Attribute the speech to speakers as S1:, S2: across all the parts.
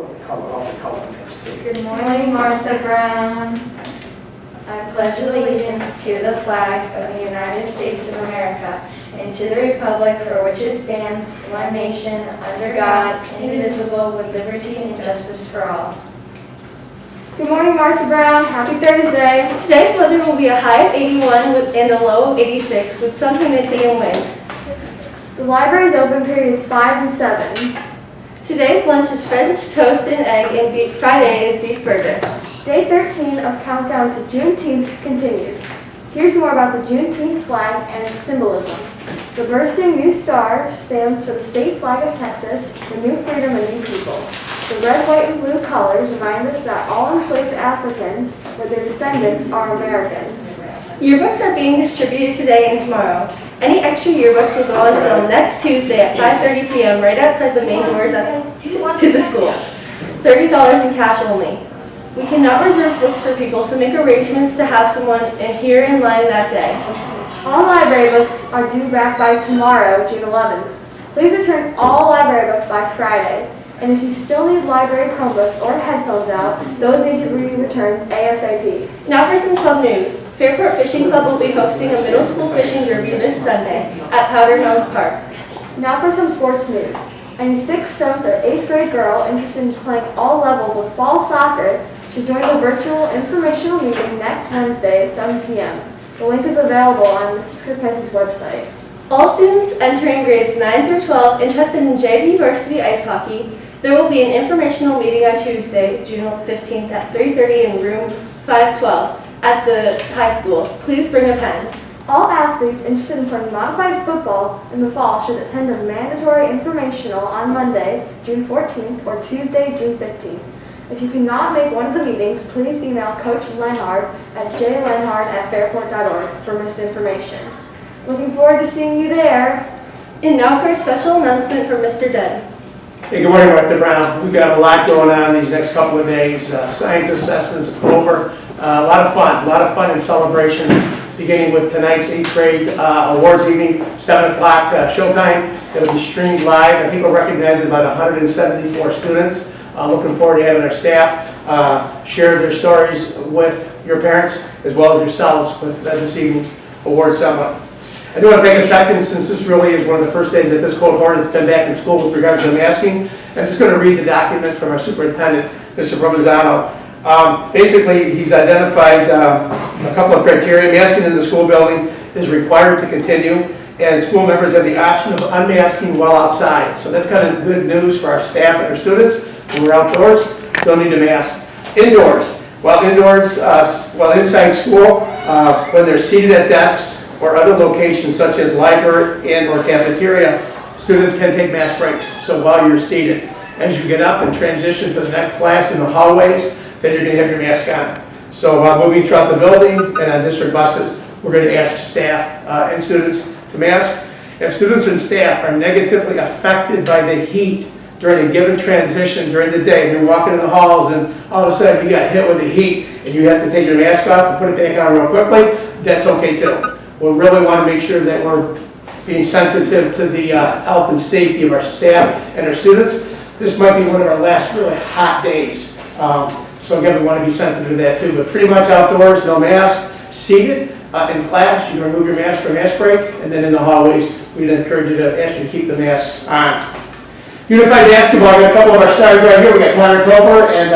S1: all the color mixed.
S2: Good morning, Martha Brown. I pledge allegiance to the flag of the United States of America and to the republic for which it stands, one nation, under God, indivisible, with liberty and justice for all.
S3: Good morning, Martha Brown. Happy Thursday.
S4: Today's weather will be a high of 81 and a low of 86 with some humidity and wind.
S3: The library is open periods 5 and 7.
S4: Today's lunch is French toast and egg, and Friday is beef burger.
S3: Day 13 of Countdown to Juneteenth continues. Here's more about the Juneteenth flag and its symbolism. The bursting new star stands for the state flag of Texas, for new freedom and new people. The red, white, and blue colors remind us that all enslaved Africans, or their descendants, are Americans.
S4: Yearbooks are being distributed today and tomorrow. Any extra yearbooks will go on sale next Tuesday at 5:30 p.m. right outside the main doors to the school. $30 in cash only. We cannot reserve books for people, so make arrangements to have someone here in line that day.
S3: All library books are due back by tomorrow, June 11th. Please return all library books by Friday. And if you still need library Chromebooks or headphones out, those need to be returned ASAP.
S4: Now for some club news. Fairport Fishing Club will be hosting a middle school fishing derby this Sunday at Powder Mills Park.
S3: Now for some sports news. Any 6th, 7th, or 8th grade girl interested in playing all levels of fall soccer should join the virtual informational meeting next Wednesday at 7 p.m. The link is available on Mrs. Kirkpace's website.
S4: All students entering grades 9 through 12 interested in JV Varsity Ice Hockey, there will be an informational meeting on Tuesday, June 15th at 3:30 in room 512 at the high school. Please bring a pen.
S3: All athletes interested in playing modified football in the fall should attend a mandatory informational on Monday, June 14th, or Tuesday, June 15th. If you cannot make one of the meetings, please email Coach Lenhard at jlenhard@fairport.org for missed information. Looking forward to seeing you there.
S4: And now for a special announcement from Mr. Dunn.
S1: Hey, good morning, Martha Brown. We've got a lot going on these next couple of days. Science assessments over. A lot of fun and celebrations, beginning with tonight's 8th grade awards evening, 7 o'clock showtime. It'll be streamed live. I think we're recognizing about 174 students. Looking forward to having our staff share their stories with your parents as well as yourselves with this evening's award ceremony. I do want to take a second, since this really is one of the first days that this cohort has been back in school with regards to masking. I'm just going to read the document from our superintendent, Mr. Provenzano. Basically, he's identified a couple of criteria. Masking in the school building is required to continue, and school members have the option of unmasking while outside. So that's kind of good news for our staff and our students. When we're outdoors, don't need to mask. Indoors, while inside school, when they're seated at desks or other locations such as library and or cafeteria, students can take mask breaks. So while you're seated, as you get up and transition to the next class in the hallways, then you're going to have your mask on. So while moving throughout the building and on district buses, we're going to ask staff and students to mask. If students and staff are negatively affected by the heat during a given transition during the day, and you're walking in the halls and all of a sudden you got hit with the heat and you have to take your mask off and put it back on real quickly, that's okay too. We really want to make sure that we're being sensitive to the health and safety of our staff and our students. This might be one of our last really hot days. So again, we want to be sensitive to that too. But pretty much outdoors, no mask. Seated in class, you can remove your mask for a mask break. And then in the hallways, we'd encourage you to ask you to keep the masks on. Unified basketball, we got a couple of our stars right here. We got Connor Topper and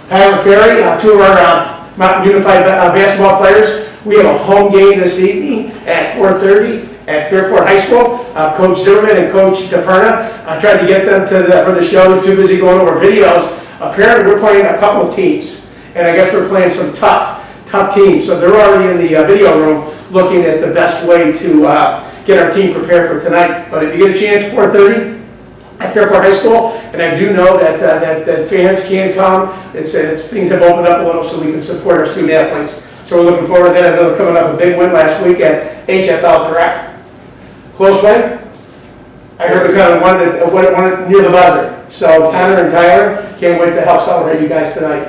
S1: Tyler Ferry, two of our Mountain Unified basketball players. We have a home game this evening at 4:30 at Fairport High School. Coach Zimmerman and Coach DePerna tried to get them for the show. They're too busy going over videos. Apparently, we're playing a couple of teams, and I guess we're playing some tough teams. So they're already in the video room looking at the best way to get our team prepared for tonight. But if you get a chance, 4:30 at Fairport High School, and I do know that fans can come. Things have opened up a little so we can support our student athletes. So we're looking forward to that. I know they're coming up a big win last week at HFL, correct? Close win? I heard we kind of won it near the buzzer. So Connor and Tyler, can't wait to help celebrate you guys tonight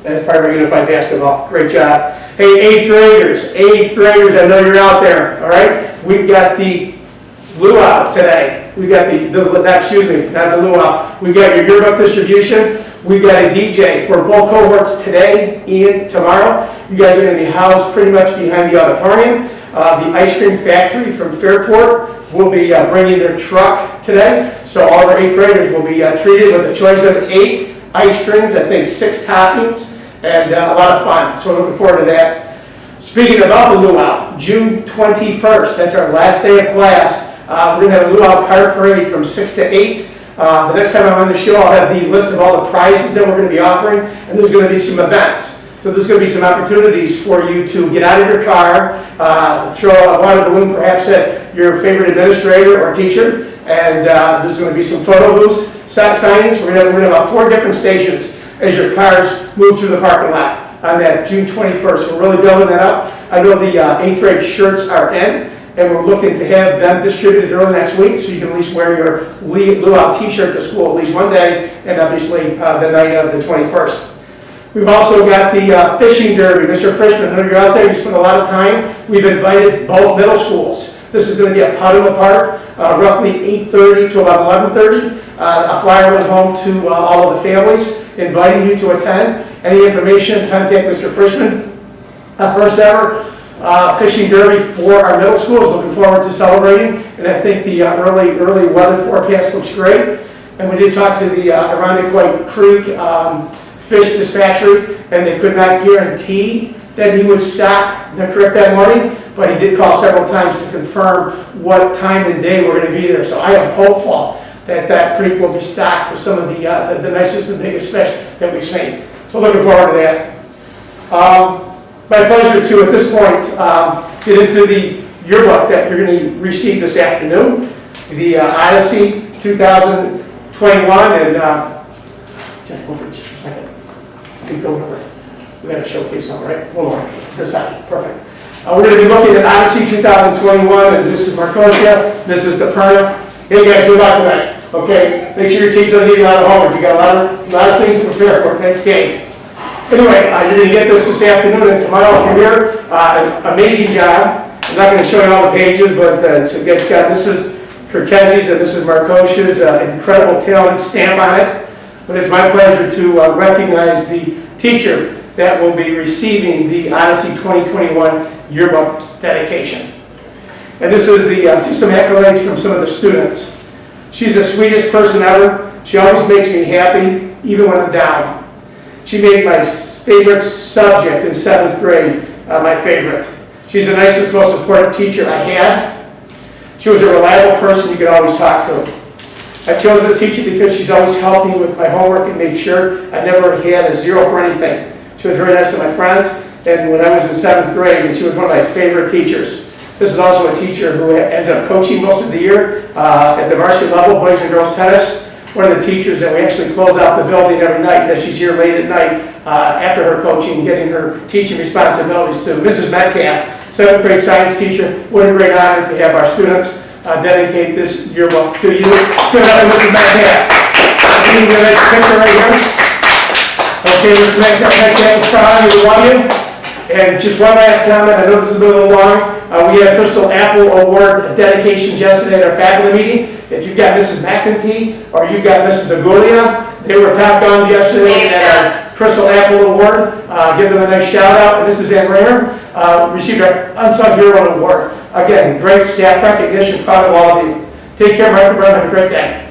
S1: as part of our unified basketball. Great job. Hey, 8th graders, I know you're out there, all right? We've got the luau today. we've got not the luau, we've got your yearbook distribution, we've got a DJ for both cohorts today and tomorrow. You guys are going to be housed pretty much behind the auditorium. The ice cream factory from Fairport will be bringing their truck today, so all of our 8th graders will be treated with a choice of 8 ice creams, I think 6 toppings, and a lot of fun, so we're looking forward to that. Speaking about the luau, June 21st, that's our last day of class. We're going to have a luau car parade from 6 to 8. The next time I'm on the show, I'll have the list of all the prizes that we're going to be offering, and there's going to be some events. So there's going to be some opportunities for you to get out of your car, throw a water balloon perhaps at your favorite administrator or teacher, and there's going to be some photo booths, signings. We're going to have about 4 different stations as your cars move through the parking lot on that June 21st. We're really building that up. I know the 8th grade shirts are in, and we're looking to have them distributed early next week, so you can at least wear your luau t-shirt to school at least one day, and obviously the night of the 21st. We've also got the fishing derby. Mr. Frischman, I know you're out there, you spend a lot of time. We've invited both middle schools. This is going to be at Potomac Park, roughly 8:30 to about 11:30. A flyer went home to all of the families, inviting you to attend. Any information, contact Mr. Frischman. First ever fishing derby for our middle schools. Looking forward to celebrating, and I think the early weather forecast looks great. And we did talk to the Irondequoit Creek Fish Dispatcher, and they could not guarantee that he would stock the creek that morning, but he did call several times to confirm what time and day we're going to be there. So I am hopeful that that creek will be stocked with some of the nicest and biggest fish that we've seen. So looking forward to that. My pleasure to, at this point, get into the yearbook that you're going to receive this afternoon, the Odyssey 2021, and Jack, over just a second. Keep going over. We got a showcase on, right? Hold on. This side. Perfect. We're going to be looking at Odyssey 2021, and this is Marcosia, this is Deperna. Hey guys, good luck tonight. Okay, make sure your team's going to give you a lot of homework. You got a lot of things to prepare for tonight's game. Anyway, you're going to get this afternoon and tomorrow if you're here. Amazing job. I'm not going to show you all the pages, but it's got Mrs. Kirkezi's and Mrs. Marcosia's incredible talented stamp on it. But it's my pleasure to recognize the teacher that will be receiving the Odyssey 2021 yearbook dedication. And this is just some accolades from some of the students. She's the sweetest person ever. She always makes me happy, even when I'm down. She made my favorite subject in 7th grade my favorite. She's the nicest, most supportive teacher I had. She was a reliable person you could always talk to. I chose this teacher because she's always helped me with my homework and made sure I never had a 0 for anything. She was very nice to my friends, and when I was in 7th grade, and she was one of my favorite teachers. This is also a teacher who ends up coaching most of the year at the varsity level, boys and girls tennis. One of the teachers that we actually close out the building every night, that she's here late at night after her coaching, getting her teaching responsibilities to Mrs. Metcalf, 7th grade science teacher. What a great honor to have our students dedicate this yearbook to you. Give it up to Mrs. Metcalf. Give you a nice picture right here. Okay, Mrs. Metcalf, proud of you, we love you. And just one last comment, I know this has been a little long. We had Crystal Apple Award dedications yesterday at our faculty meeting. If you've got Mrs. McEntee or you've got Mrs. Agulia, they were top dogs yesterday at our Crystal Apple Award. Give them a nice shout out. And Mrs. Van Raymer received our Unsung Hero Award. Again, great staff recognition, proud of all of you. Take care, Martha Brown, have a great day.